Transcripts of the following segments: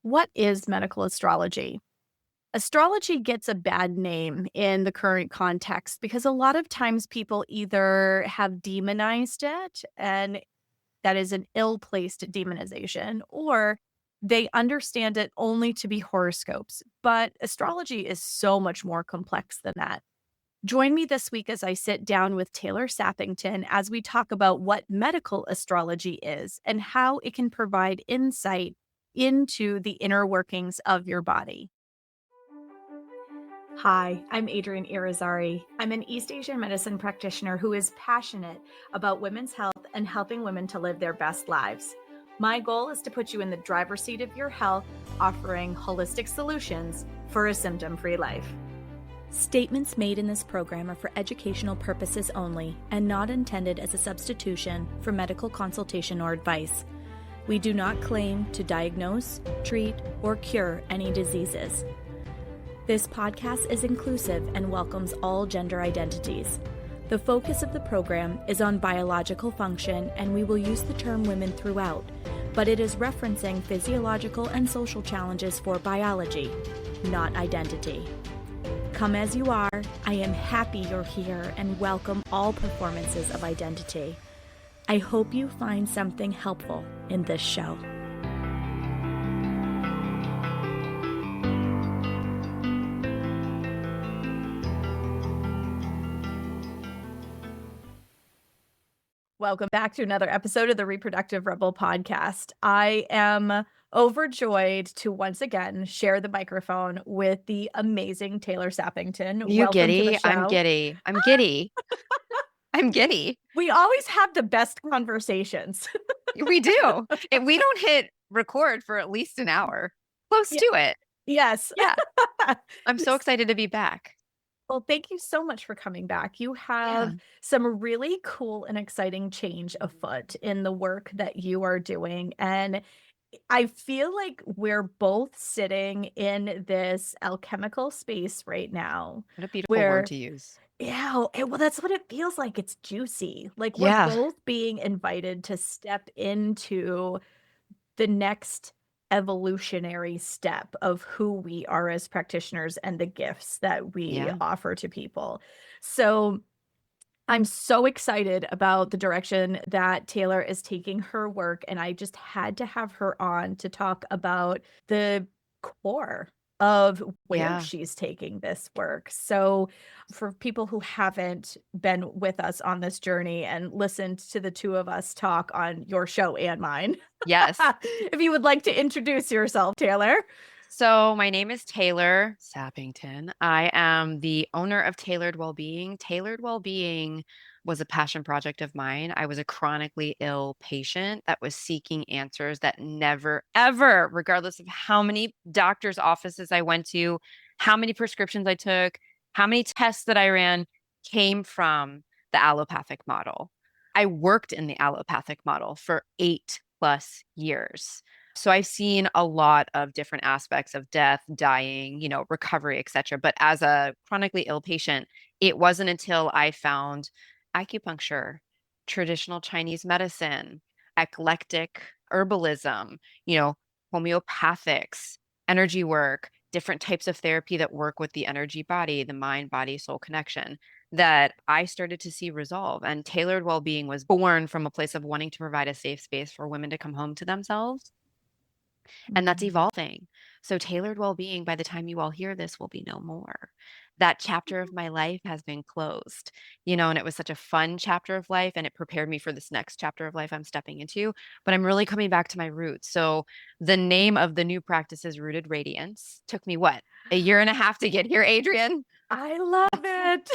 What is medical astrology? Astrology gets a bad name in the current context because a lot of times people either have demonized it, and that is an ill-placed demonization, or they understand it only to be horoscopes. But astrology is so much more complex than that. Join me this week as I sit down with Taylor Sappington as we talk about what medical astrology is and how it can provide insight into the inner workings of your body. Hi, I'm Adrienne Irizarry. I'm an East Asian medicine practitioner who is passionate about women's health and helping women to live their best lives. My goal is to put you in the driver's seat of your health, offering holistic solutions for a symptom-free life. Statements made in this program are for educational purposes only and not intended as a substitution for medical consultation or advice. We do not claim to diagnose, treat, or cure any diseases. This podcast is inclusive and welcomes all gender identities. The focus of the program is on biological function, and we will use the term women throughout, but it is referencing physiological and social challenges for biology, not identity. Come as you are, I am happy you're here and welcome all performances of identity. I hope you find something helpful in this show. Welcome back to another episode of the Reproductive Rebel podcast. I am overjoyed to once again share the microphone with the amazing Taylor Sappington. You Welcome to the giddy? I'm show. giddy. I'm giddy. I'm giddy. We always have the best conversations. We do. And we don't hit record for at least an hour. Close Yeah. to it. Yes. Yeah. I'm so excited to be back. Well, thank you so much for coming back. You have some really cool and exciting change afoot in the work that you are doing. And I feel like we're both sitting in this alchemical space right now What a beautiful word where, to use. yeah, well, that's what it feels like. It's juicy. Like we're Yeah. both being invited to step into the next evolutionary step of who we are as practitioners and the gifts that we Yeah. offer to people. So I'm so excited about the direction that Taylor is taking her work, and I just had to have her on to talk about the core of where Yeah. she's taking this work. So for people who haven't been with us on this journey and listened to the two of us talk on your show and mine, Yes. if you would like to introduce yourself, Taylor. So my name is Taylor Sappington. I am the owner of Tailored Wellbeing. Tailored Wellbeing was a passion project of mine. I was a chronically ill patient that was seeking answers that never, ever, regardless of how many doctor's offices I went to, how many prescriptions I took, how many tests that I ran, came from the allopathic model. I worked in the allopathic model for 8+ years. So I've seen a lot of different aspects of death, dying, recovery, etc. But as a chronically ill patient, it wasn't until I found acupuncture, traditional Chinese medicine, eclectic herbalism, homeopathics, energy work, different types of therapy that work with the energy body, the mind, body, soul connection, that I started to see resolve. And tailored well-being was born from a place of wanting to provide a safe space for women to come home to themselves. And that's evolving. So tailored well-being, by the time you all hear this, will be no more. That chapter of my life has been closed, and it was such a fun chapter of life, and it prepared me for this next chapter of life I'm stepping into. But I'm really coming back to my roots. So the name of the new practice is Rooted Radiance. Took me what? A year and a half to get here, Adrienne? I love it.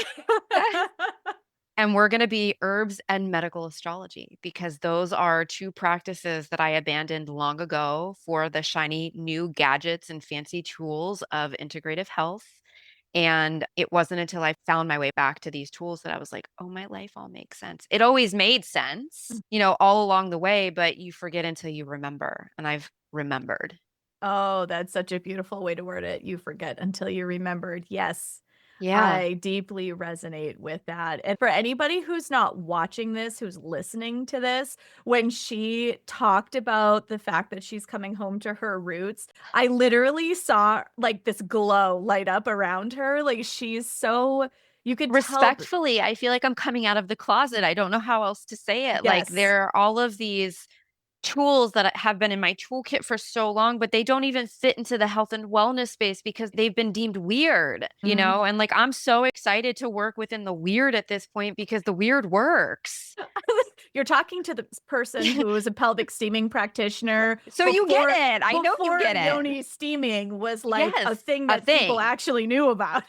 And we're going to be herbs and medical astrology because those are two practices that I abandoned long ago for the shiny new gadgets and fancy tools of integrative health. And it wasn't until I found my way back to these tools that I was like, oh, my life all makes sense. It always made sense, all along the way, but you forget until you remember. And I've remembered. Oh, that's such a beautiful way to word it. You forget until you remembered. Yes. Yeah. I deeply resonate with that. And for anybody who's not watching this, who's listening to this, when she talked about the fact that she's coming home to her roots, I literally saw like this glow light up around her. Like she's so, you could tell. Respectfully, I feel like I'm coming out of the closet. I don't know how else to say it. Like Yes. there are all of these tools that have been in my toolkit for so long, but they don't even fit into the health and wellness space because they've been deemed weird, you Mhm. know? And like I'm so excited to work within the weird at this point because the weird works. You're talking to the person who is a pelvic steaming practitioner So you get before it. I know you get it. yoni steaming was like a Yes, thing a that people thing. actually knew about.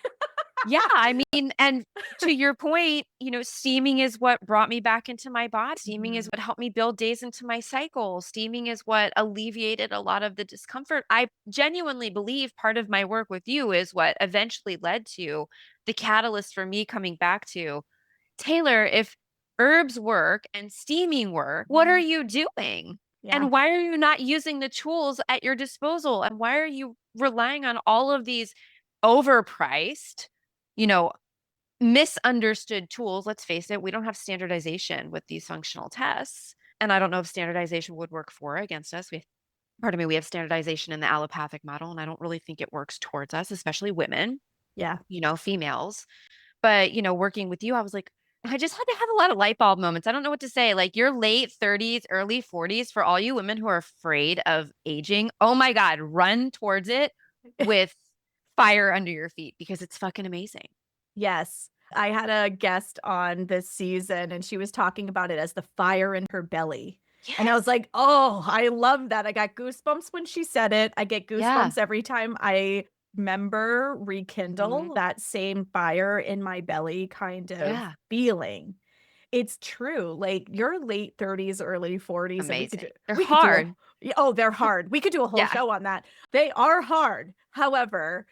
Yeah, I mean, and to your point, steaming is what brought me back into my body. Steaming is Mhm. what helped me build days into my cycle. Steaming is what alleviated a lot of the discomfort. I genuinely believe part of my work with you is what eventually led to the catalyst for me coming back to Taylor, if herbs work and steaming work, what are Mhm. you doing? Yeah. And why are you not using the tools at your disposal? And why are you relying on all of these overpriced, you know, misunderstood tools? Let's face it, we don't have standardization with these functional tests. And I don't know if standardization would work for or against us. Pardon me, we have standardization in the allopathic model, and I don't really think it works towards us, especially women, Yeah. females. But, working with you, I was like, I just had to have a lot of light bulb moments. I don't know what to say. Like your late 30s, early 40s, for all you women who are afraid of aging, oh my God, run towards it with fire under your feet because it's fucking amazing. Yes. I had a guest on this season and she was talking about it as the fire in her belly. And I was Yes. like, "Oh, I love that." I got goosebumps when she said it. I get Yeah. goosebumps every time I remember, Hmm. rekindle that same fire in my belly kind of Yeah. feeling. It's true. Like your late 30s, early 40s, and Amazing. They're we could do a hard. oh, they're hard. We could do a whole Yeah. show on that. They are hard. However,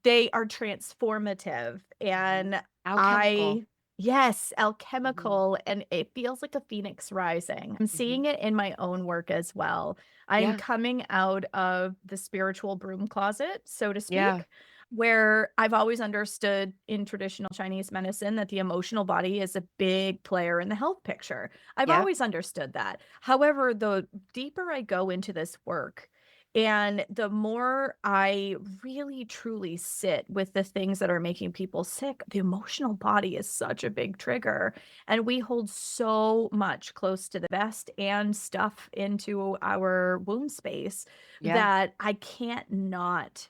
they are transformative. Hmm. And Alchemical. I, yes, Hmm. alchemical, and it feels like a phoenix rising. I'm Hmm. seeing it in my own work as well. I'm Yeah. coming out of the spiritual broom closet, so to Yeah. speak, where I've always understood in traditional Chinese medicine that the emotional body is a big player in the health picture. I've Yeah. always understood that. However, the deeper I go into this work, and the more I really truly sit with the things that are making people sick, the emotional body is such a big trigger. And we hold so much close to the vest and stuff into our womb space Yeah. that I can't not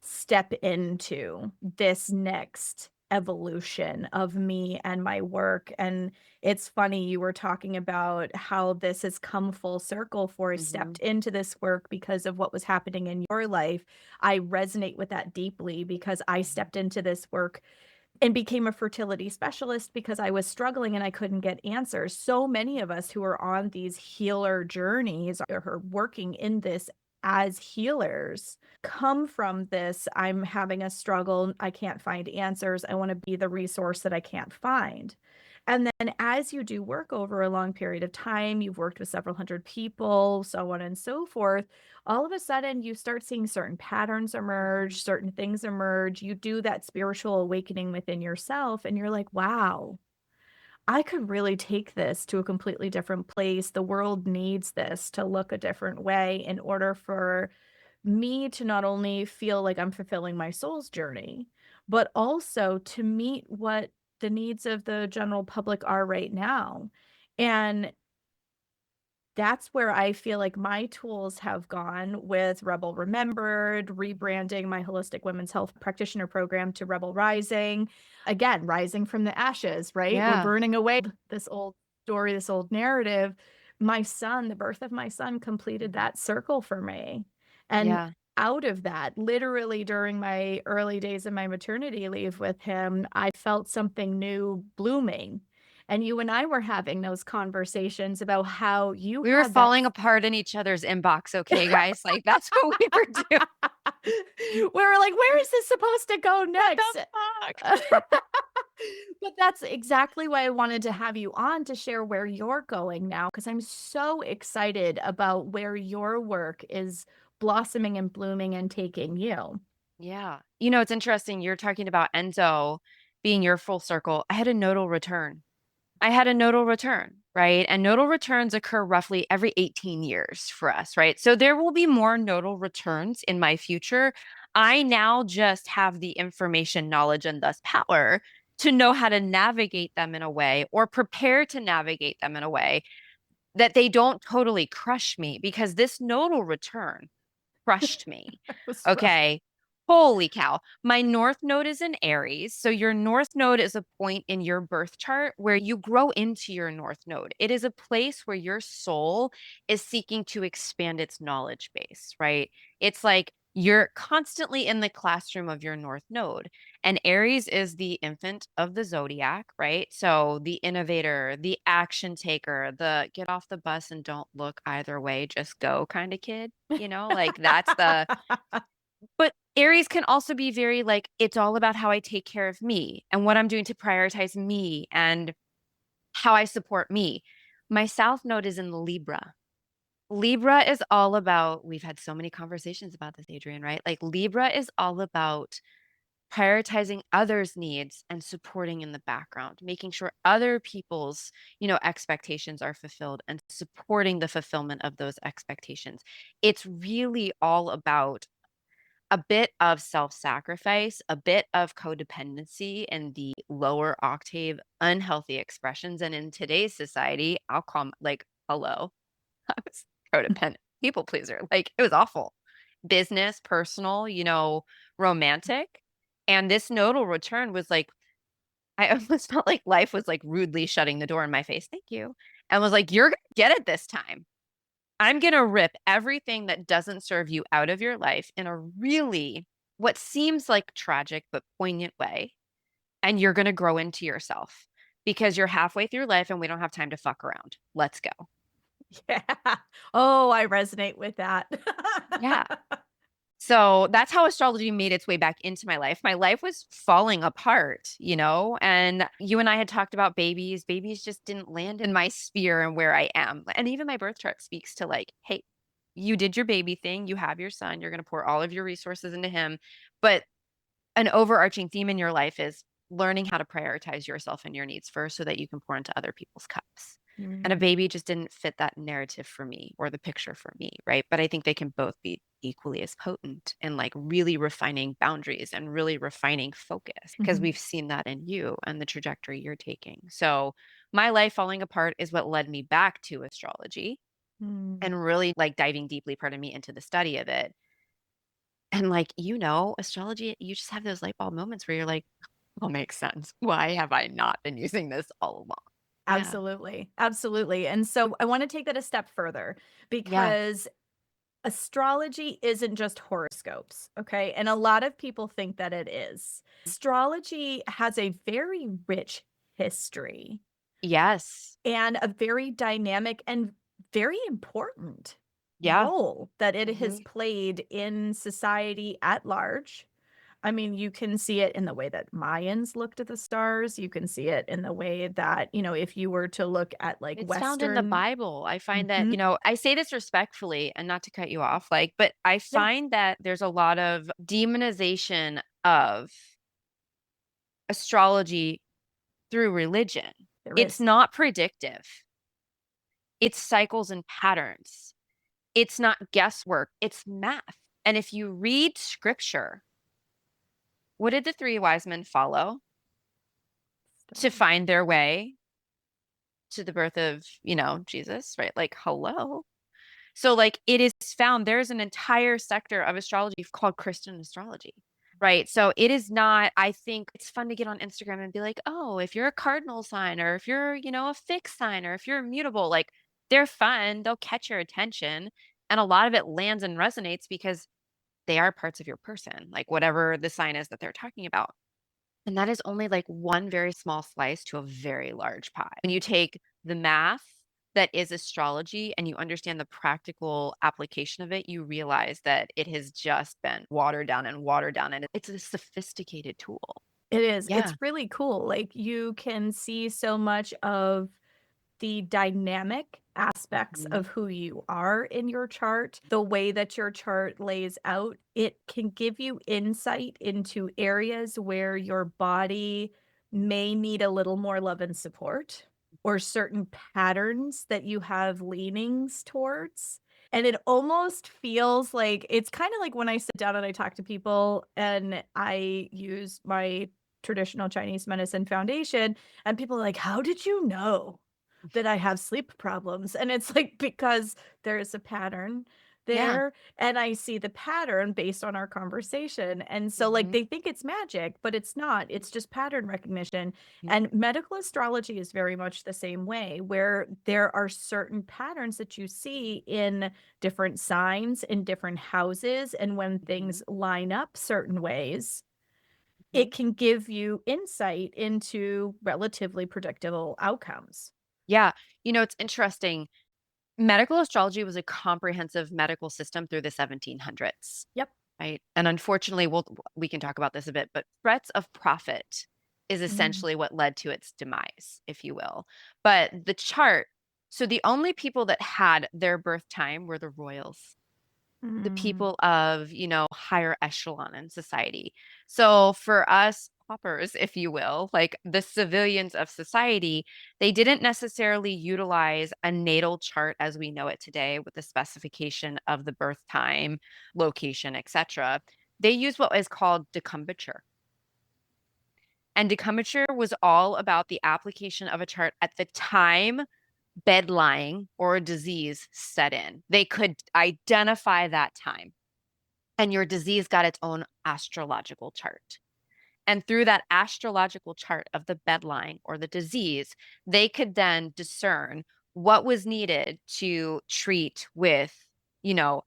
step into this next evolution of me and my work. And it's funny, you were talking about how this has come full circle for I Hmm. stepped into this work because of what was happening in your life. I resonate with that deeply because I Hmm. stepped into this work and became a fertility specialist because I was struggling and I couldn't get answers. So many of us who are on these healer journeys or are working in this as healers come from this. I'm having a struggle. I can't find answers. I want to be the resource that I can't find. And then as you do work over a long period of time, you've worked with several hundred people, so on and so forth, all of a sudden you start seeing certain patterns Hmm. emerge, certain things emerge. You do that spiritual awakening within yourself, and you're like, wow, I could really take this to a completely different place. The world needs this to look a different way in order for me to not only feel like I'm fulfilling my soul's journey, but also to meet what the needs of the general public are right now. And that's where I feel like my tools have gone with Rebel Remembered, rebranding my holistic women's health practitioner program to Rebel Rising. Again, rising from the ashes, right? We're Yeah. burning away this old story, this old narrative. My son, the birth of my son, completed Hmm. that circle for me. And Yeah. out of that, literally during my early days of my maternity leave with him, I felt something new blooming. And you and I were having those conversations about how you We were had that. falling apart in each other's inbox, okay, guys? Like that's what we were doing. We were like, where is this supposed to go What next? the fuck? But that's exactly why I wanted to have you on to share where you're going now, because I'm so excited about where your work is blossoming and blooming and taking you. Yeah. You know, it's interesting. You're talking about Enzo being your full circle. I had a nodal return. I had a nodal return, right? And nodal returns occur roughly every 18 years for us, right? So there will be more nodal returns in my future. I now just have the information, knowledge, and thus power to know how to navigate them in a way or prepare to navigate them in a way that they don't totally crush me because this nodal return crushed me. It was rough. Okay. Holy cow. My north node is in Aries. So your north node is a point in your birth chart where you grow into your north node. It is a place where your soul is seeking to expand its knowledge base, right? It's like you're constantly in the classroom of your north node. And Aries is the infant of the zodiac, right? So the innovator, the action taker, the get off the bus and don't look either way, just go kind of kid. Like that's the, but Aries can also be very like, it's all about how I take care of me and what I'm doing to prioritize me and how I support me. My South Node is in Libra. Libra is all about, we've had so many conversations about this, Adrian, right? Like Libra is all about prioritizing others' needs and supporting in the background, making sure other people's, expectations are fulfilled and supporting the fulfillment of those expectations. It's really all about a bit of self-sacrifice, a bit of codependency and the lower octave unhealthy expressions. And in today's society, I'll call 'em like, hello, I was codependent, people pleaser. Like it was awful. Business, personal, romantic. And this nodal return was like, I almost felt like life was like rudely shutting the door in my face. Thank you. And was like, you're gonna get it this time. I'm going to rip everything that doesn't serve you out of your life in a really, what seems like tragic but poignant way. And you're going to grow into yourself because you're halfway through life and we don't have time to fuck around. Let's go. Yeah. Oh, I resonate with that. Yeah. So that's how astrology made its way back into my life. My life was falling apart, and you and I had talked about babies. Babies just didn't land in my sphere and where I am. And even my birth chart speaks to like, hey, you did your baby thing. You have your son. You're going to pour all of your resources into him. But an overarching theme in your life is learning how to prioritize yourself and your needs first so that you can pour into other people's cups. And a Mm. baby just didn't fit that narrative for me or the picture for me, right? But I think they can both be equally as potent in like really refining boundaries and really refining focus because Mhm. we've seen that in you and the trajectory you're taking. So my life falling apart is what led me back to astrology Mm. and really like diving deeply, pardon me, into the study of it. And like, astrology, you just have those light bulb moments where you're like, "Well, makes sense. Why have I not been using this all along?" Yeah. Absolutely. Absolutely. And so I want to take that a step further Yeah. because astrology isn't just horoscopes, okay? And a lot of people think that it is. Astrology has a very rich history Yes. and a very dynamic and very important Yeah. role that it has Mhm. played in society at large. I mean, you can see it in the way that Mayans looked at the stars. You can see it in the way that, if you were to look at like It's found in the Western. Bible. I find that, Mhm. I say this respectfully and not to cut you off, like, but I Yeah, find that there's a lot of demonization of astrology through religion. there It's is. not predictive. It's cycles and patterns. It's not guesswork. It's math. And if you read scripture, what did the three wise men follow to Stars. find their way to the birth of, Jesus, right? Like, hello. So, like, it is found, there's an entire sector of astrology called Christian astrology, right? So, it is not, I think it's fun to get on Instagram and be like, oh, if you're a cardinal sign or if you're, a fixed sign or if you're immutable, like, they're fun, they'll catch your attention. And a lot of it lands and resonates because they are parts of your person, like whatever the sign is that they're talking about. And that is only like one very small slice to a very large pie. When you take the math that is astrology and you understand the practical application of it, you realize that it has just been watered down and watered down. And it's a sophisticated tool. It is. It's Yeah. really cool. Like, you can see so much of the dynamic aspects Mhm. of who you are in your chart, the way that your chart lays out, it can give you insight into areas where your body may need a little more love and support, or certain patterns that you have leanings towards. And it almost feels like it's kind of like when I sit down and I talk to people and I use my traditional Chinese medicine foundation, and people are like, "How did you know that I have sleep problems?" And it's like, because there is a pattern Yeah. there, and I see the pattern based on our conversation. And so, like, Mhm. they think it's magic, but it's not. It's just pattern recognition. Mhm. And medical astrology is very much the same way, where there are certain patterns that you see in different signs, in different houses, and when Mhm. things line up certain ways, Mhm. it can give you insight into relatively predictable outcomes. Yeah. It's interesting. Medical astrology was a comprehensive medical system through the 1700s, Yep. right? And unfortunately, we can talk about this a bit, but threats of profit is Mm. essentially what led to its demise, if you will. But the chart, so the only people that had their birth time were the royals, the Mm. people of, higher echelon in society. So for us paupers, if you will, like the civilians of society, they didn't necessarily utilize a natal chart as we know it today with the specification of the birth time, location, etc. They used what is called decumbiture. And decumbiture was all about the application of a chart at the time bed lying or a disease set in. They could identify that time and your disease got its own astrological chart. And through that astrological chart of the bedline or the disease, they could then discern what was needed to treat with,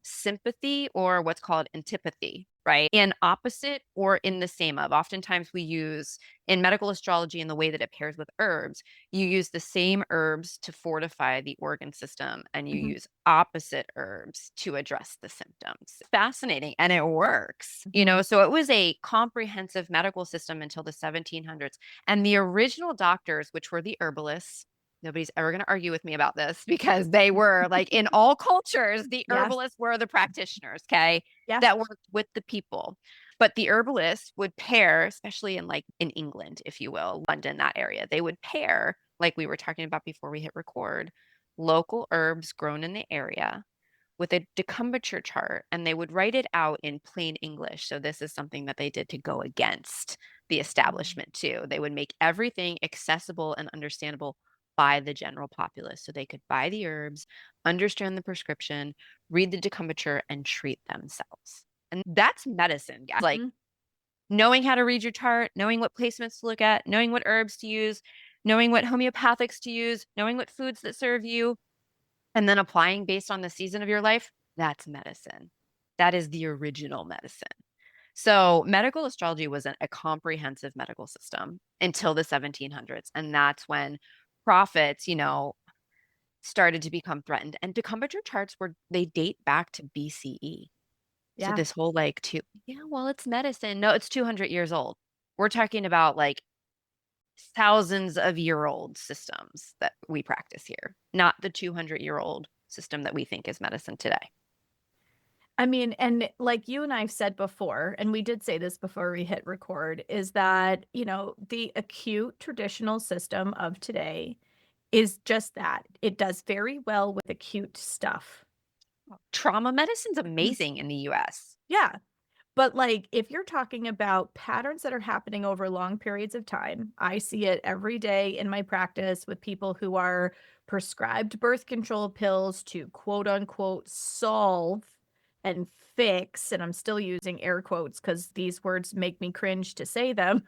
sympathy or what's called antipathy, right? In opposite or in the same of. Oftentimes we use in medical astrology in the way that it pairs with herbs, you use the same herbs to fortify the organ system and you Mhm. use opposite herbs to address the symptoms. Fascinating. And it works, Mhm. so it was a comprehensive medical system until the 1700s. And the original doctors, which were the herbalists, nobody's ever going to argue with me about this because they were like in all cultures, the Yes. herbalists were the practitioners, okay, Yes. that worked with the people. But the herbalists would pair, especially in like in England, if you will, London, that area, they would pair, like we were talking about before we hit record, local herbs grown in the area with a decumbiture chart and they would write it out in plain English. So this is something that they did to go against the Mm. establishment too. They would make everything accessible and understandable by the general populace so they could buy the herbs, understand the prescription, read the decumbiture and treat themselves. And that's medicine, guys. Like Mhm. knowing how to read your chart, knowing what placements to look at, knowing what herbs to use, knowing what homeopathics to use, knowing what foods that serve you, and then applying based on the season of your life, that's medicine. That is the original medicine. So, medical astrology was a comprehensive medical system until the 1700s. And that's when prophets, started to become threatened. And decumbiture charts they date back to BCE. So, Yeah. this whole like, yeah, well, it's medicine. No, it's 200 years old. We're talking about like thousands of year old systems that we practice here, not the 200-year-old system that we think is medicine today. I mean, and like you and I've said before, and we did say this before we hit record, is that, the acute traditional system of today is just that. It does very well with acute stuff. Trauma medicine's Mhm. amazing in the US. Yeah. But, like, if you're talking about patterns that are happening over long periods of time, I see it every day in my practice with people who are prescribed birth control pills to quote unquote solve and fix, and I'm still using air quotes because these words make me cringe to say them,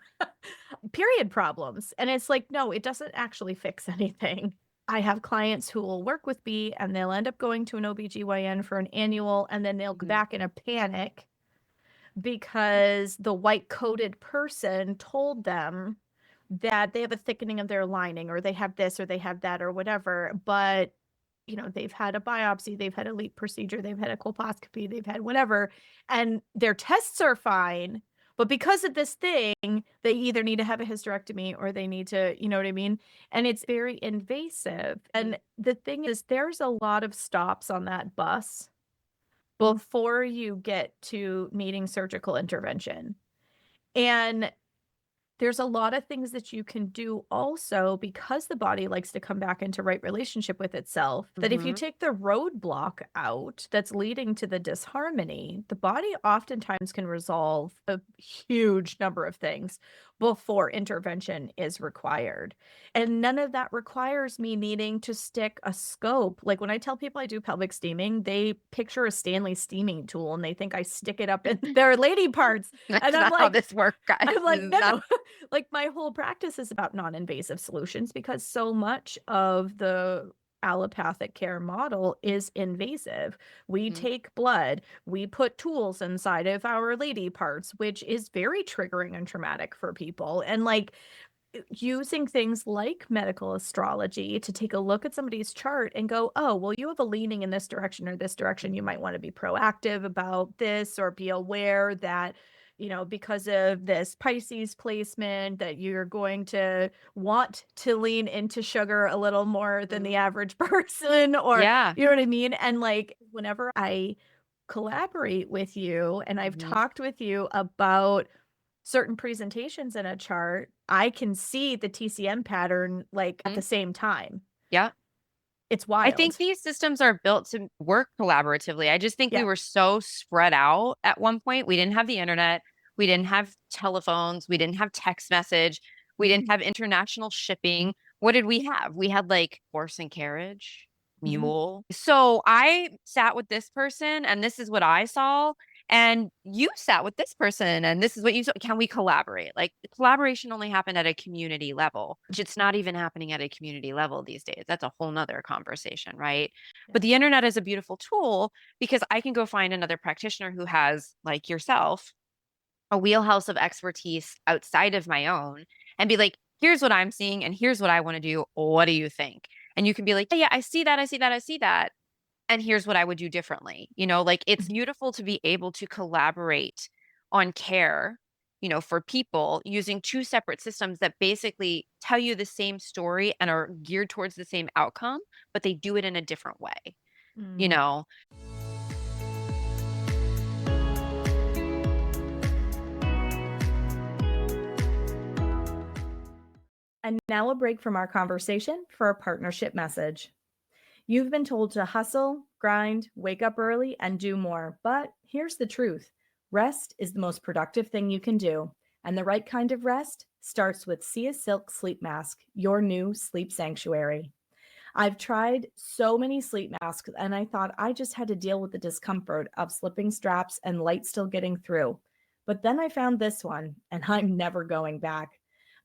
period problems. And it's like, no, it doesn't actually fix anything. I have clients who will work with me and they'll end up going to an OBGYN for an annual and then they'll go Mhm. back in a panic because the white coated person told them that they have a thickening of their lining or they have this or they have that or whatever. But, they've had a biopsy, they've had a LEEP procedure, they've had a colposcopy, they've had whatever, and their tests are fine. But because of this thing, they either need to have a hysterectomy or they need to, you know what I mean? And it's very invasive. And the thing is, there's a lot of stops on that bus before you get to needing surgical intervention. And there's a lot of things that you can do also because the body likes to come back into right relationship with itself. That if you take the roadblock out that's leading to the disharmony, the body oftentimes can resolve a huge number of things before intervention is required. And none of that requires me needing to stick a scope. Like when I tell people I do pelvic steaming, they picture a Stanley steaming tool and they think I stick it up in their lady parts. That's And I'm not how like, this works, guys. I'm like, This is no, not- no. Like my whole practice is about non-invasive solutions because so much of the allopathic care model is invasive. We Mhm. take blood, we put tools inside of our lady parts, which is very triggering and traumatic for people. And like using things like medical astrology to take a look at somebody's chart and go, oh, well, you have a leaning in this direction or this direction. You might want to be proactive about this or be aware that, you know, because of this Pisces placement, that you're going to want to lean into sugar a little more than the average person, or, Yeah. you know what I mean? And like, whenever I collaborate with you and I've Mhm. talked with you about certain presentations in a chart, I can see the TCM pattern like at Mhm. the same time. Yeah. It's I think wild. these systems are built to work collaboratively. I just think we Yeah. were so spread out at one point. We didn't have the internet. We didn't have telephones. We didn't have text message. We didn't have international shipping. What did we have? We had like horse and carriage, Mhm. mule. So I sat with this person and this is what I saw. And you sat with this person and this is what you saw. Can we collaborate? Like collaboration only happened at a community level, which it's not even happening at a community level these days. That's a whole nother conversation, right? Yeah. But the internet is a beautiful tool because I can go find another practitioner who has, like yourself, a wheelhouse of expertise outside of my own and be like, here's what I'm seeing and here's what I want to do. What do you think? And you can be like, yeah, I see that. I see that. I see that. And here's what I would do differently. Like it's Mhm. beautiful to be able to collaborate on care, for people using two separate systems that basically tell you the same story and are geared towards the same outcome, but they do it in a different way, you Mm. know? And now a break from our conversation for a partnership message. You've been told to hustle, grind, wake up early, and do more. But here's the truth: rest is the most productive thing you can do. And the right kind of rest starts with Sia Silk Sleep Mask, your new sleep sanctuary. I've tried so many sleep masks and I thought I just had to deal with the discomfort of slipping straps and light still getting through. But then I found this one and I'm never going back.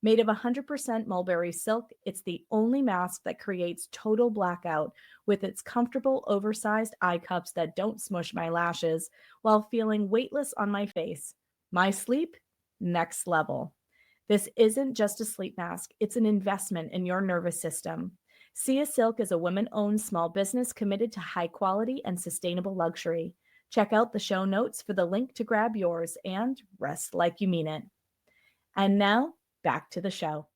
Made of 100% mulberry silk, it's the only mask that creates total blackout with its comfortable oversized eye cups that don't smush my lashes while feeling weightless on my face. My sleep, next level. This isn't just a sleep mask, it's an investment in your nervous system. Sia Silk is a women owned small business committed to high quality and sustainable luxury. Check out the show notes for the link to grab yours and rest like you mean it. And now, back to the show.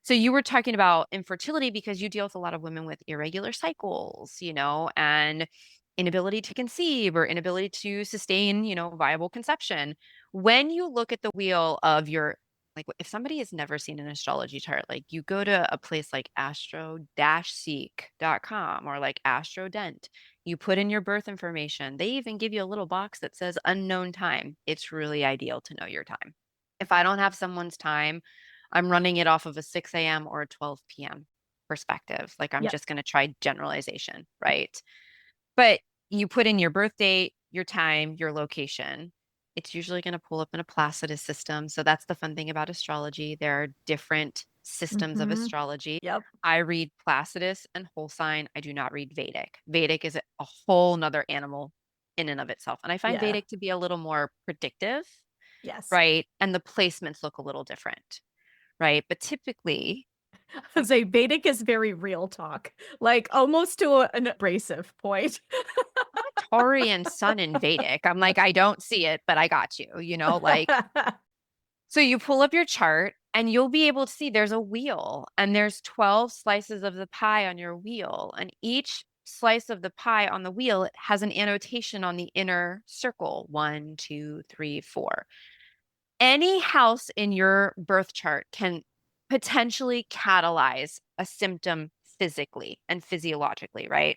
So you were talking about infertility because you deal with a lot of women with irregular cycles, and inability to conceive or inability to sustain, viable conception. When you look at the wheel of your, like if somebody has never seen an astrology chart, like you go to a place like astro-seek.com or like AstroDent, you put in your birth information. They even give you a little box that says unknown time. It's really ideal to know your time. If I don't have someone's time, I'm running it off of a 6 a.m. or a 12 p.m. perspective. Like I'm Yep. just going to try generalization, right? But you put in your birth date, your time, your location. It's usually going to pull up in a Placidus system. So that's the fun thing about astrology. There are different systems of Mm-hmm. astrology. Yep. I read Placidus and whole sign. I do not read Vedic. Vedic is a whole nother animal in and of itself. And I find Yeah. Vedic to be a little more predictive, Yes. right? And the placements look a little different, right? But typically, I say Vedic is very real talk, like almost to an abrasive point. Taurian sun in Vedic. I'm like, I don't see it, but I got you, like, so you pull up your chart and you'll be able to see there's a wheel and there's 12 slices of the pie on your wheel. And each slice of the pie on the wheel has an annotation on the inner circle, 1, 2, 3, 4. Any house in your birth chart can potentially catalyze a symptom physically and physiologically, right?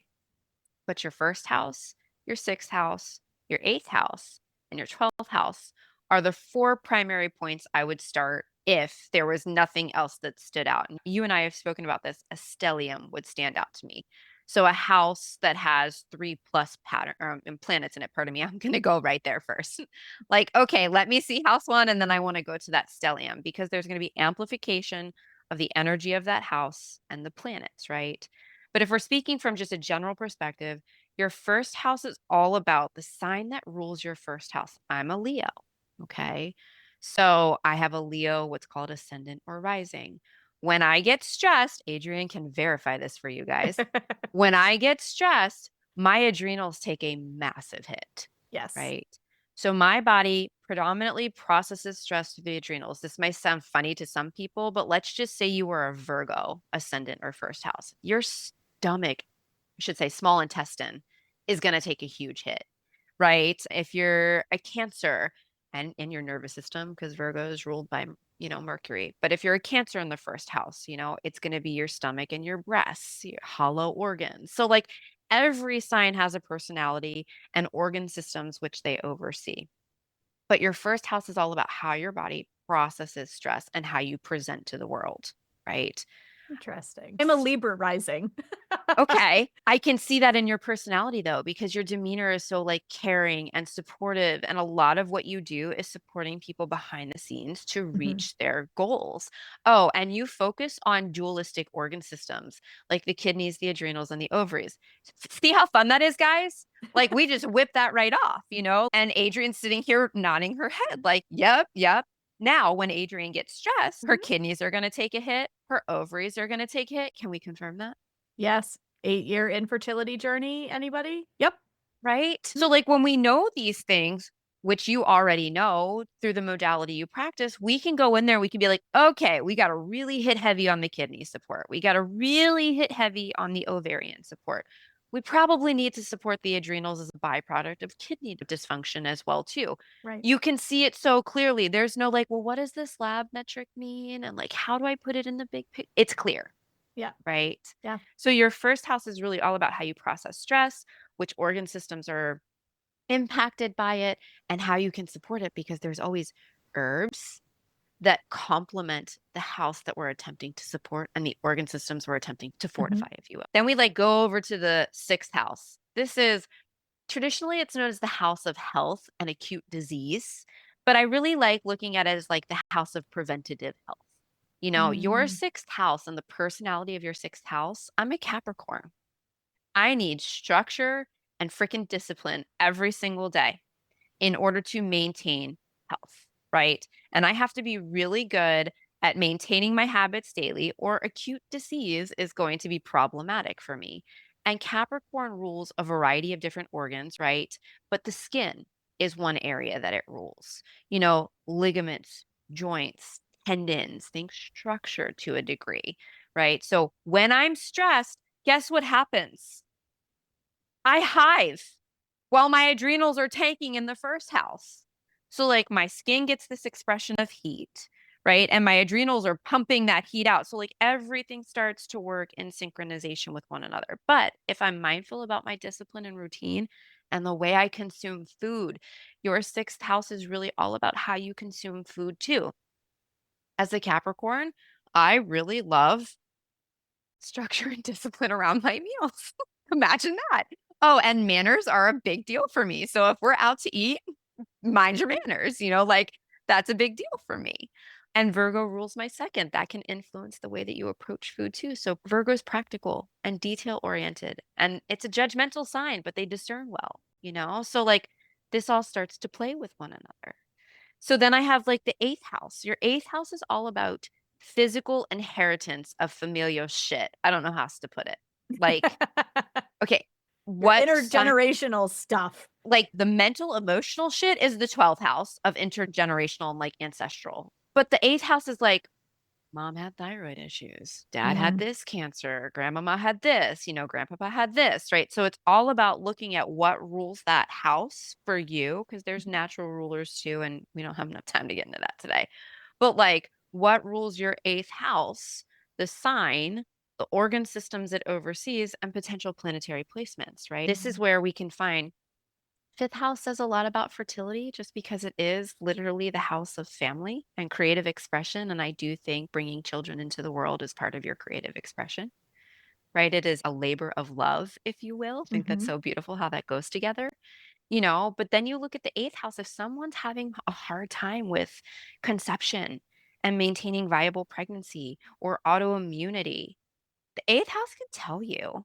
But your first house, your sixth house, your eighth house, and your 12th house are the four primary points I would start if there was nothing else that stood out. And you and I have spoken about this. A stellium would stand out to me. So a house that has 3+ pattern planets in it, pardon me, I'm going to go right there first. Like, okay, let me see house one, and then I want to go to that stellium because there's going to be amplification of the energy of that house and the planets, right? But if we're speaking from just a general perspective, your first house is all about the sign that rules your first house. I'm a Leo. Okay. So I have a Leo, what's called ascendant or rising. When I get stressed, Adrian can verify this for you guys. When I get stressed, my adrenals take a massive hit, Yes. right? So my body predominantly processes stress through the adrenals. This might sound funny to some people, but let's just say you were a Virgo ascendant or first house. Your stomach, I should say small intestine, is going to take a huge hit, right? If you're a Cancer and in your nervous system, because Virgo is ruled by, Mercury. But if you're a Cancer in the first house, it's going to be your stomach and your breasts, your hollow organs. So, like, every sign has a personality and organ systems which they oversee. But your first house is all about how your body processes stress and how you present to the world, right? Interesting. I'm a Libra rising. Okay. I can see that in your personality though, because your demeanor is so like caring and supportive. And a lot of what you do is supporting people behind the scenes to Mhm. reach their goals. Oh, and you focus on dualistic organ systems like the kidneys, the adrenals, and the ovaries. See how fun that is, guys? Like we just whip that right off, And Adrian's sitting here nodding her head, like, yep, yep. Now, when Adrian gets stressed, her Mhm. kidneys are going to take a hit, her ovaries are going to take a hit. Can we confirm that? Yes. 8-year infertility journey, anybody? Yep. Right? Mhm. So, like, when we know these things, which you already know through the modality you practice, we can go in there, we can be like, okay, we got to really hit heavy on the kidney support. We got to really hit heavy on the ovarian support. We probably need to support the adrenals as a byproduct of kidney dysfunction as well, too. Right. You can see it so clearly. There's no like, well, what does this lab metric mean? And like, how do I put it in the big picture? It's clear, Yeah. right? Yeah. So your first house is really all about how you process stress, which organ systems are impacted by it, and how you can support it because there's always herbs that complement the house that we're attempting to support and the organ systems we're attempting to Mhm. fortify, if you will. Then we like go over to the sixth house. This is traditionally it's known as the house of health and acute disease, but I really like looking at it as like the house of preventative health. Your Mm. sixth house and the personality of your sixth house, I'm a Capricorn. I need structure and freaking discipline every single day in order to maintain health, right? And I have to be really good at maintaining my habits daily, or acute disease is going to be problematic for me. And Capricorn rules a variety of different organs, right? But the skin is one area that it rules. Ligaments, joints, tendons, think structure to a degree, right? So when I'm stressed, guess what happens? I hive while my adrenals are tanking in the first house. So, like, my skin gets this expression of heat, right? And my adrenals are pumping that heat out. So, like, everything starts to work in synchronization with one another. But if I'm mindful about my discipline and routine and the way I consume food, your sixth house is really all about how you consume food too. As a Capricorn, I really love structure and discipline around my meals. Imagine that. Oh, and manners are a big deal for me. So if we're out to eat, mind your manners, like that's a big deal for me. And Virgo rules my second. That can influence the way that you approach food too. So Virgo is practical and detail oriented. And it's a judgmental sign, but they discern well. So like this all starts to play with one another. So then I have like the eighth house. Your eighth house is all about physical inheritance of familial shit. I don't know how else to put it. Like, okay, Your what sign, intergenerational stuff. like the mental, emotional shit is the 12th house of intergenerational and like ancestral. But the eighth house is like, mom had thyroid issues, dad had Mm. this cancer, grandmama had this, grandpapa had this, right? So it's all about looking at what rules that house for you, because there's natural rulers too, and we don't have enough time to get into that today. But like, what rules your eighth house, the sign, the organ systems it oversees, and potential planetary placements, right? This is where we can find fifth house says a lot about fertility just because it is literally the house of family and creative expression. And I do think bringing children into the world is part of your creative expression, right? It is a labor of love, if you will. I think that's Mm-hmm. so beautiful how that goes together, but then you look at the eighth house. If someone's having a hard time with conception and maintaining viable pregnancy or autoimmunity, the eighth house can tell you,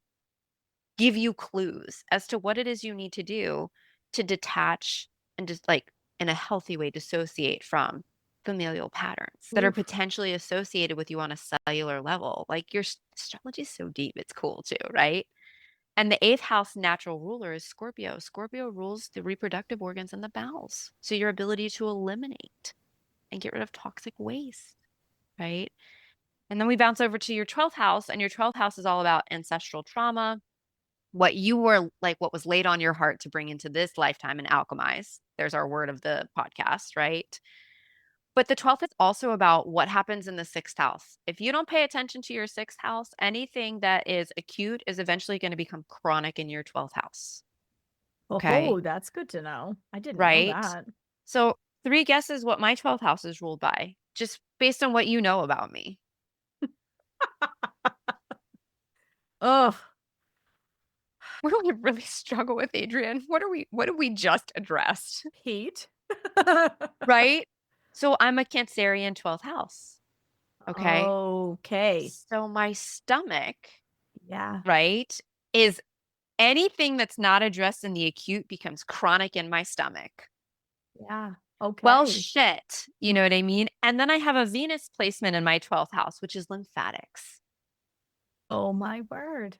give you clues as to what it is you need to do to detach and just like in a healthy way dissociate from familial patterns that are Oof. potentially associated with you on a cellular level. Like your astrology is so deep, it's cool too, right? And the eighth house natural ruler is Scorpio. Scorpio rules the reproductive organs and the bowels. So your ability to eliminate and get rid of toxic waste, right? And then we bounce over to your 12th house, and your 12th house is all about ancestral trauma, what you were like, what was laid on your heart to bring into this lifetime and alchemize. There's our word of the podcast, right? But the 12th is also about what happens in the sixth house. If you don't pay attention to your sixth house, anything that is acute is eventually going to become chronic in your 12th house. Okay. Oh, that's good to know. I didn't know Right. that. So, three guesses what my 12th house is ruled by, just based on what you know about me. Ugh, What do we really struggle with, Adrian? What do we just addressed? Pete. Right? So I'm a Cancerian 12th house. Okay. Okay. So my stomach, Yeah. right, is anything that's not addressed in the acute becomes chronic in my stomach. Yeah. Well, Okay. shit. You know what I mean? And then I have a Venus placement in my 12th house, which is lymphatics. Oh my word.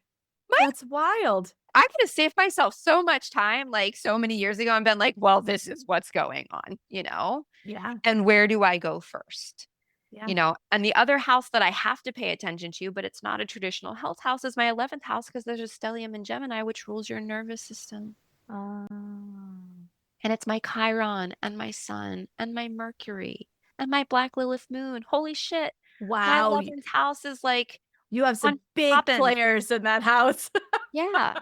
My, That's wild. I could have saved myself so much time, like so many years ago, and been like, well, this is what's going on. Yeah. And where do I go first? Yeah. And the other house that I have to pay attention to, but it's not a traditional health house, is my 11th house because there's a stellium in Gemini, which rules your nervous system. Um, And it's my Chiron and my Sun and my Mercury and my Black Lilith moon. Holy shit. My wow. 11th house is like You have on some big poppin'. players in that house. Yeah.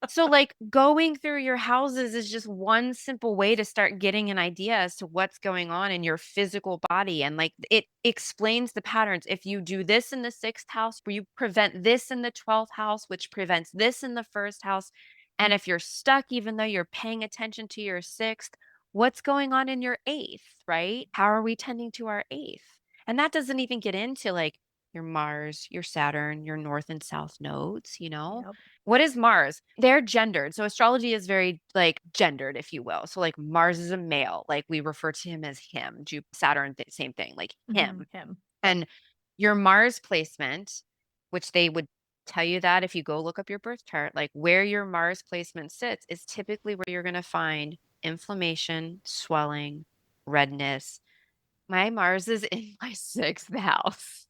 So, like, going through your houses is just one simple way to start getting an idea as to what's going on in your physical body. And, like, it explains the patterns. If you do this in the sixth house, where you prevent this in the 12th house, which prevents this in the first house. And if you're stuck, even though you're paying attention to your sixth, what's going on in your eighth, right? How are we tending to our eighth? And that doesn't even get into like your Mars, your Saturn, your north and south nodes. Yep. What is Mars? They're gendered. So astrology is very like gendered, if you will. So like Mars is a male, like we refer to him as him. Saturn, same thing, like him. Him. Yep. And your Mars placement, which they would tell you that if you go look up your birth chart, like where your Mars placement sits is typically where you're going to find inflammation, swelling, redness. My Mars is in my sixth house.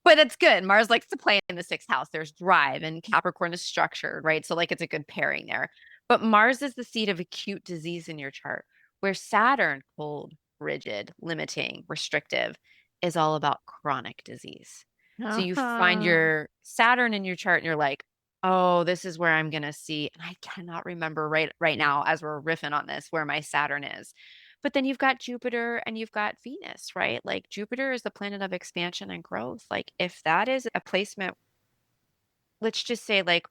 But it's good. Mars likes to play in the sixth house. There's drive, and Capricorn is structured, right? So, like, it's a good pairing there. But Mars is the seat of acute disease in your chart, where Saturn, cold, rigid, limiting, restrictive, is all about chronic disease. So, you find your Saturn in your chart, and you're like, oh, this is where I'm going to see. And I cannot remember right now as we're riffing on this where my Saturn is. But then you've got Jupiter and you've got Venus, right? Like Jupiter is the planet of expansion and growth. Like if that is a placement, let's just say like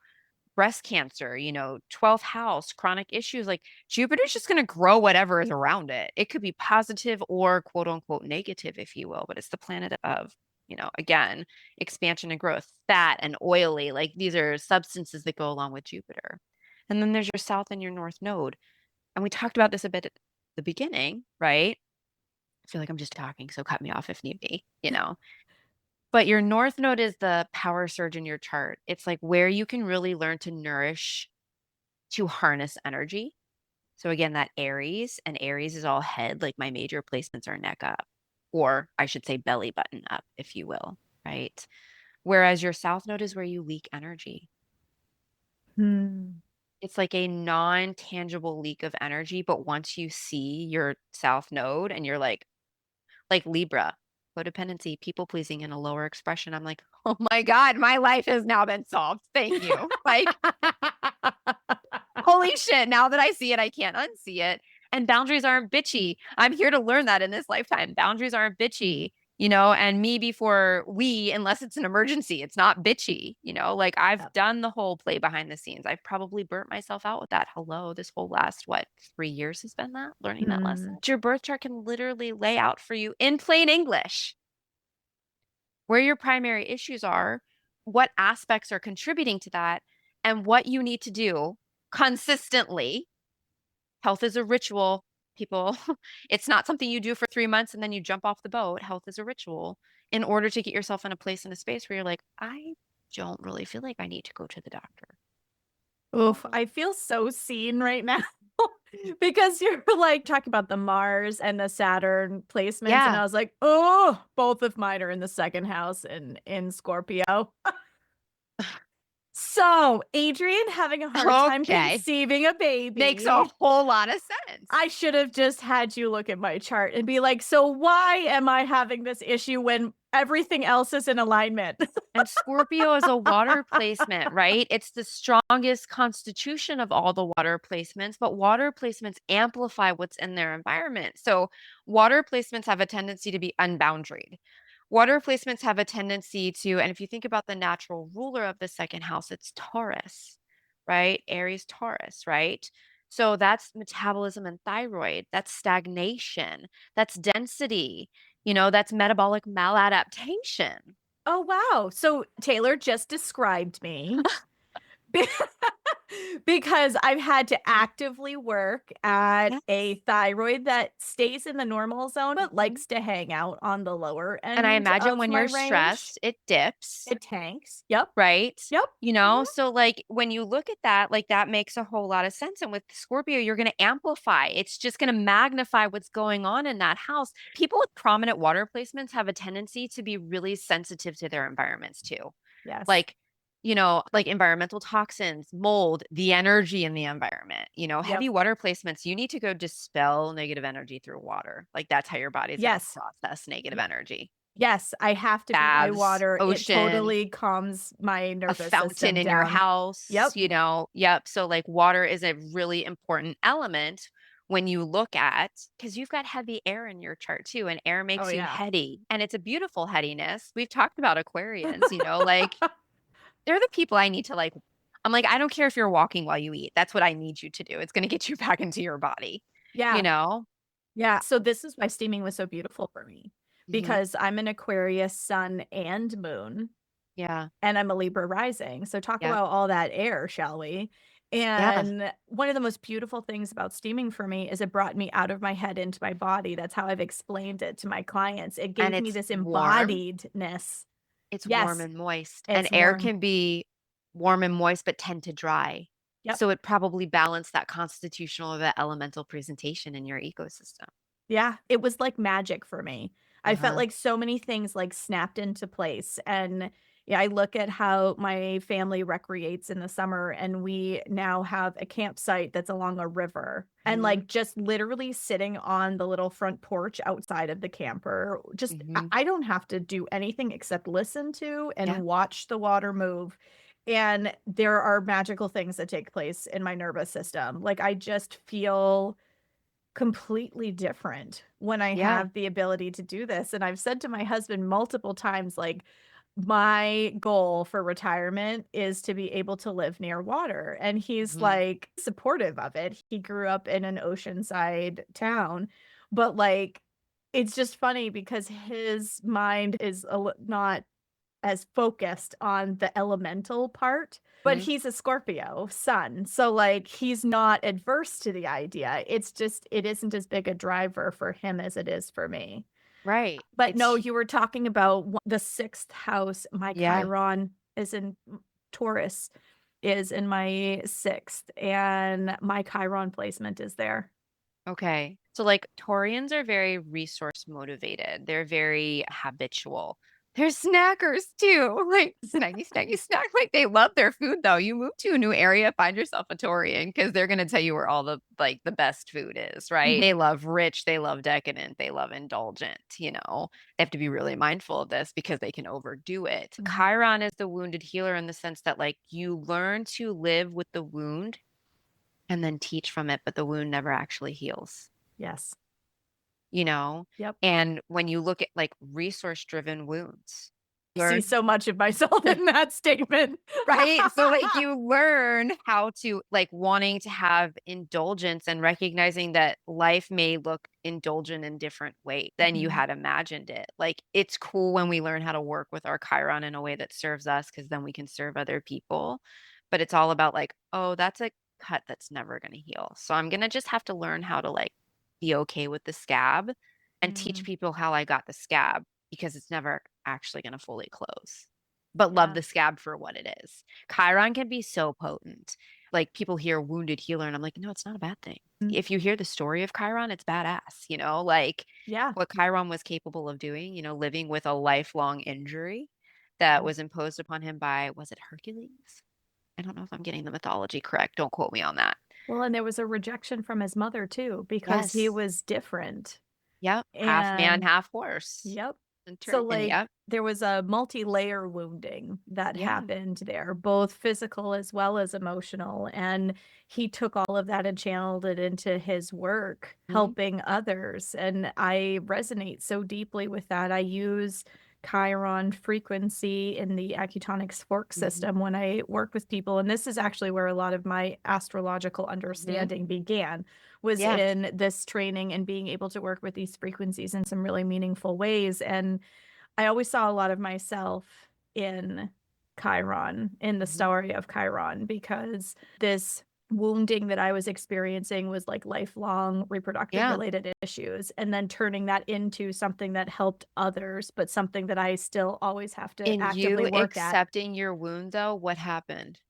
breast cancer, 12th house, chronic issues, like Jupiter's just going to grow whatever is around it. It could be positive or quote unquote negative, if you will, but it's the planet of, again, expansion and growth, fat and oily. Like these are substances that go along with Jupiter. And then there's your south and your north node. And we talked about this a bit at the beginning, right? I feel like I'm just talking, so cut me off if need be, you know? But your north node is the power surge in your chart. It's like where you can really learn to nourish, to harness energy. So again, that Aries, and Aries is all head, like my major placements are neck up, or I should say belly button up, if you will, right? Whereas your south node is where you leak energy. Hmm. It's like a non-tangible leak of energy, but once you see your south node and you're like Libra, codependency, people pleasing in a lower expression, I'm like, "Oh my God, my life has now been solved. Thank you." Like, holy shit, now that I see it, I can't unsee it. And boundaries aren't bitchy. I'm here to learn that in this lifetime. Boundaries aren't bitchy, and me before we, unless it's an emergency, it's not bitchy, like I've Yep. done the whole play behind the scenes. I've probably burnt myself out with that. Hello, this whole last, 3 years has been that learning that lesson. Hmm. Your birth chart can literally lay out for you in plain English where your primary issues are, what aspects are contributing to that, and what you need to do consistently. Health is a ritual, people. It's not something you do for 3 months and then you jump off the boat. Health is a ritual in order to get yourself in a place, in a space where you're like, I don't really feel like I need to go to the doctor. Oof, I feel so seen right now because you're like talking about the Mars and the Saturn placements, and Yeah. I was like, oh, both of mine are in the second house and in Scorpio. So, Adrian having a hard time Okay. conceiving a Makes a baby. whole lot of sense. I should have just had you look at my chart and be like, so why am I having this issue when everything else is in alignment? And Scorpio is a water placement, right? It's the strongest constitution of all the water placements, but water placements amplify what's in their environment. So, water placements have a tendency to be unboundaried. Water placements have a tendency to, and if you think about the natural ruler of the second house, it's Taurus, right? Aries, Taurus, right? So that's metabolism and thyroid. That's stagnation. That's density. That's metabolic maladaptation. Oh, wow. So Taylor just described me. Be- because I've had to actively work at a Yes. thyroid that stays in the normal zone, but Mhm. likes to hang out on the lower And I end imagine of when my you're range. stressed, it dips, It tanks. Yep. right? Yep. So like when you look at that, like that makes a whole lot of sense. And with Scorpio, you're going to amplify. It's just going to magnify what's going on in that house. People with prominent water placements have a tendency to be really sensitive to their environments too. Yes. Like, like environmental toxins, mold, the energy in the environment, heavy Yep. water placements, you need to go dispel negative energy through water. Like that's how your body's going to Yes. process negative Y- energy. Yes. I have to be by Baths, water. It ocean, totally calms my a nervous fountain system in your down. house, Yep. Yep. So like water is a really important element when you look at, because you've got heavy air in your chart too, and air Oh, makes you yeah. heady. And it's a beautiful headiness. We've talked about Aquarians, like they're the people I need to like. I'm like, I don't care if you're walking while you eat. That's what I need you to do. It's going to get you back into your body, you Yeah. know? Yeah. So this is why steaming was so beautiful for me Hmm. because I'm an Aquarius sun and moon. Yeah. And I'm a Libra rising. So talk Yep. about all that air, shall we? Yeah. And one of the most beautiful things about steaming for me is it brought me out of my head into my body. That's how I've explained it to my clients. It And gave me it's this warm. embodiedness. It's warm Yes, and moist, and it's air warm. can be warm and moist, but tend to dry. Yep. So it probably balanced that constitutional or that elemental presentation in your ecosystem. Yeah, it was like magic for me. I felt Uh-huh. like so many things like snapped into place. And yeah, I look at how my family recreates in the summer, and we now have a campsite that's along a river. And Hmm. like just literally sitting on the little front porch outside of the camper, just Hmm. I don't have to do anything except listen to Yeah. and watch the water move. And there are magical things that take place in my nervous system. Like I just feel completely different when I Yeah. have the ability to do this. And I've said to my husband multiple times, like, my goal for retirement is to be able to live near water. And he's Hmm. like supportive of it. He grew up in an oceanside town, but like, it's just funny because his mind is not as focused on the elemental part, but Mhm. he's a Scorpio sun. So like he's not adverse to the idea. It's just it isn't as big a driver for him as it is for me. Right. But no, It's you were talking about the 6th house. My yeah. Chiron is in Taurus is in my 6th, and my Chiron placement is there. Okay. So like Taurians are very resource motivated. They're very habitual. They're snackers too. Like snacky, snacky, snack. Like they love their food though. You move to a new area, find yourself a Taurian because they're gonna tell you where all the like the best food is, right? Mhm. They love rich, they love decadent, they love indulgent, you know. They have to be really mindful of this because they can overdo it. Mhm. Chiron is the wounded healer in the sense that like you learn to live with the wound and then teach from it, but the wound never actually heals, Yes. you know? Yep. And when you look at like resource driven wounds, I see learn, so much of myself in that statement. right? So, like, you learn how to, like, wanting to have indulgence and recognizing that life may look indulgent in different ways than you Mhm. had imagined it. Like, it's cool when we learn how to work with our Chiron in a way that serves us because then we can serve other people. But it's all about, like, oh, that's a cut that's never going to heal. So, I'm going to just have to learn how to, like, be okay with the scab and teach Mm, people how I got the scab because it's never actually going to fully close, but love yeah. the scab for what it is. Chiron can be so potent. Like people hear wounded healer, and I'm like, no, it's not a bad thing. Mm, If you hear the story of Chiron, it's badass, you know, like yeah. what Chiron was capable of doing, you know, living with a lifelong injury that Mm. was imposed upon him by, was it Hercules? I don't know if I'm getting the mythology correct. Don't quote me on that. Well, and there was a rejection from his mother too because he Yes. was different. Yep. Half man, And half horse. yep. And So, turn and like, yep. there was a multi-layer wounding that Yeah. happened there, both physical as well as emotional, and he took all of that and channeled it into his work, Mhm. helping others, and I resonate so deeply with that. I use Chiron frequency in the acutonics fork Mhm. system when I work with people, and this is actually where a lot of my astrological Mhm. understanding began, was Yes. in this training and being able to work with these frequencies in some really meaningful ways, and I always saw a lot of myself in Chiron, in the Mhm. story of Chiron, because this wounding that I was experiencing was like lifelong reproductive Yeah. related issues, and then turning that into something that helped others, but something that I still always have to In actively you work at. accepting your wound though, what happened?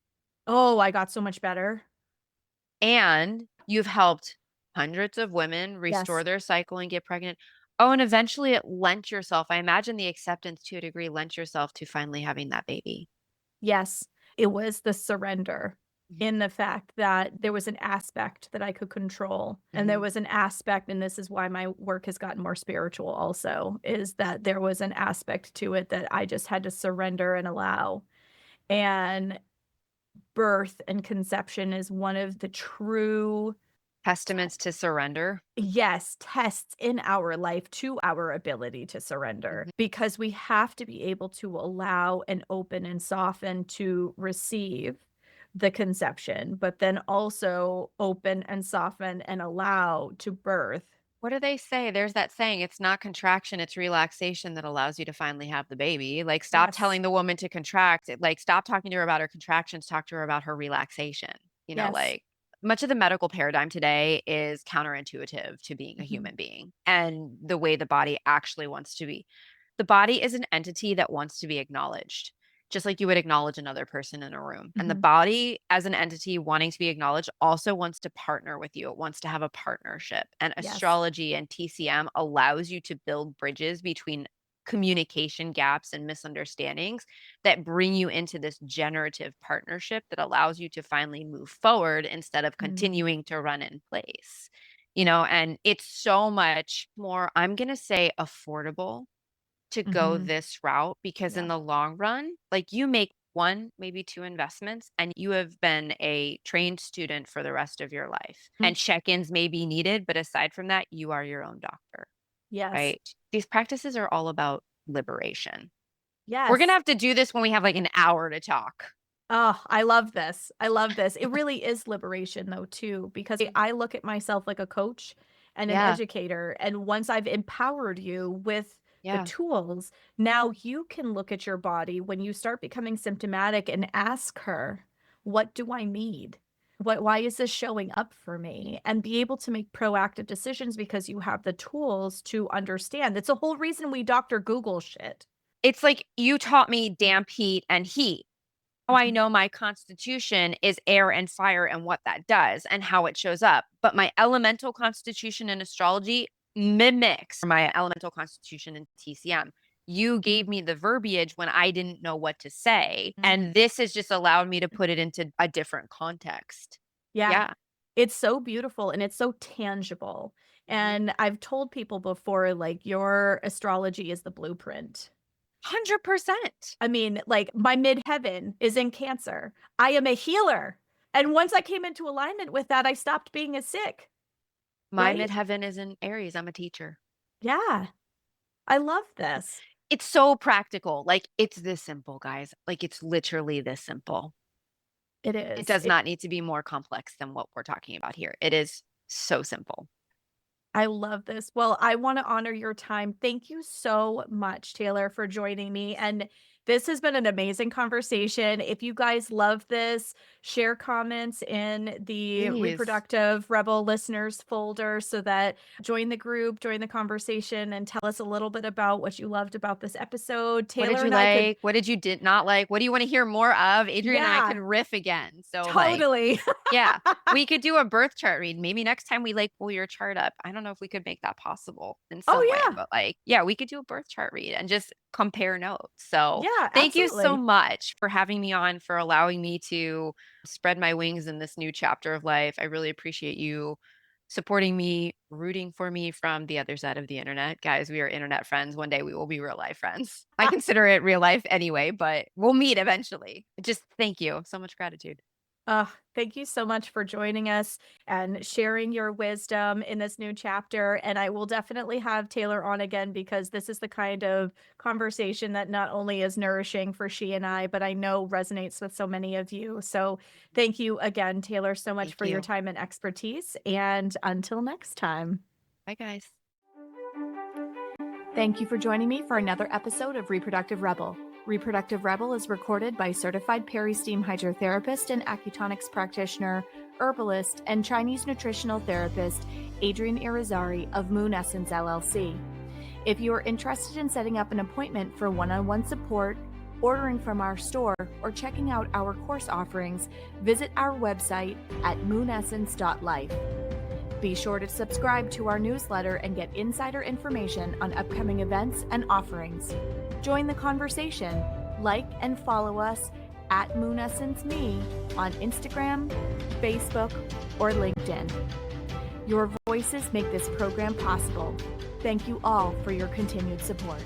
Oh, I got so much better. And you've helped hundreds of women restore Yes. their cycle and get pregnant. Oh, and eventually it lent yourself, I imagine the acceptance to a degree lent yourself to finally having that baby. Yes, it was the surrender Mhm. in the fact that there was an aspect that I could control, and there Mhm. was an aspect, and this is why my work has gotten more spiritual also, is that there was an aspect to it that I just had to surrender and allow. And birth and conception is one of the true Testaments to surrender. yes, tests in our life to our ability to Mhm. surrender because we have to be able to allow and open and soften to receive the conception, but then also open and soften and allow to birth. What do they say? There's that saying, it's not contraction, it's relaxation that allows you to finally have the baby. Like, stop Yes. telling the woman to contract. Like, stop talking to her about her contractions, talk to her about her relaxation. You know, Yes. like, much of the medical paradigm today is counterintuitive to being a Mhm. human being and the way the body actually wants to be. The body is an entity that wants to be acknowledged, just like you would acknowledge another person in a room. And the Mhm. body, as an entity wanting to be acknowledged, also wants to partner with you. It wants to have a partnership. And Yes. astrology and TCM allows you to build bridges between communication gaps and misunderstandings that bring you into this generative partnership that allows you to finally move forward instead of Mm. continuing to run in place. You know, and it's so much more, I'm going to say, affordable to go Mhm. this route because in Yeah. the long run, like you make one, maybe two investments, and you have been a trained student for the rest of your life. Mm. And check ins may be needed, but aside from that, you are your own doctor, Yes. right? These practices are all about liberation. We're going to Yes. have to do this when we have like an hour to talk. Oh, I love this. I love this. It really is liberation though too, because I look at myself like a coach and an Yeah. educator. And once I've empowered you with the Yeah. tools, now you can look at your body when you start becoming symptomatic and ask her, what do I need? Why is this showing up for me? And be able to make proactive decisions because you have the tools to understand. That's the whole reason we Dr. Google shit. It's like you taught me damp, heat, and heat. Oh, I Mhm. know my constitution is air and fire and what that does and how it shows up. But my elemental constitution in astrology mimics my elemental constitution in TCM. You gave me the verbiage when I didn't know what to say. Mhm. And this has just allowed me to put it into a different context. Yeah. Yeah. It's so beautiful and it's so tangible. Mhm. And I've told people before, like, your astrology is the blueprint. 100%. I mean, like, my midheaven is in Cancer. I am a healer. And once I came into alignment with that, I stopped being as sick, My right? midheaven is in Aries. I'm a teacher. Yeah. I love this. It's so practical. Like, it's this simple, guys. Like, it's literally this simple. It It is. does not need to be more complex than what we're talking about here. It is so simple. I love this. Well, I want to honor your time. Thank you so much, Taylor, for joining me. And this has been an amazing conversation. If you guys love this, share comments in the Please. Reproductive Rebel listeners folder so that join the group, join the conversation, and tell us a little bit about what you loved about this episode. What did Taylor you and I could, like? What did you did not like? What do you want to hear more of? Adrian and I yeah, could riff again. So like, totally. yeah, we could do a birth chart read. Maybe next time we like pull your chart up. I don't know if we could make that possible in some way, Oh, yeah. but like, yeah, we could do a birth chart read and just compare notes. So Yeah, thank you so absolutely. much for having me on, for allowing me to spread my wings in this new chapter of life. I really appreciate you supporting me, rooting for me from the other side of the internet. Guys, we are internet friends. One day we will be real life friends. I consider it real life anyway, but we'll meet eventually. Just thank you. So much gratitude. Thank you so much for joining us and sharing your wisdom in this new chapter. And I will definitely have Taylor on again because this is the kind of conversation that not only is nourishing for she and I, but I know resonates with so many of you. So thank you again, Taylor, so much Thank for your you. time and expertise. And until next time. Bye, guys. Thank you for joining me for another episode of Reproductive Rebel. Reproductive Rebel is recorded by certified peri-steam hydrotherapist and acutonics practitioner, herbalist, and Chinese nutritional therapist Adrian Irizarry of Moon Essence LLC. If you are interested in setting up an appointment for one-on-one support, ordering from our store, or checking out our course offerings, visit our website at moonessence.life. Be sure to subscribe to our newsletter and get insider information on upcoming events and offerings. Join the conversation. Like and follow us at Moon Essence Me on Instagram, Facebook, or LinkedIn. Your voices make this program possible. Thank you all for your continued support.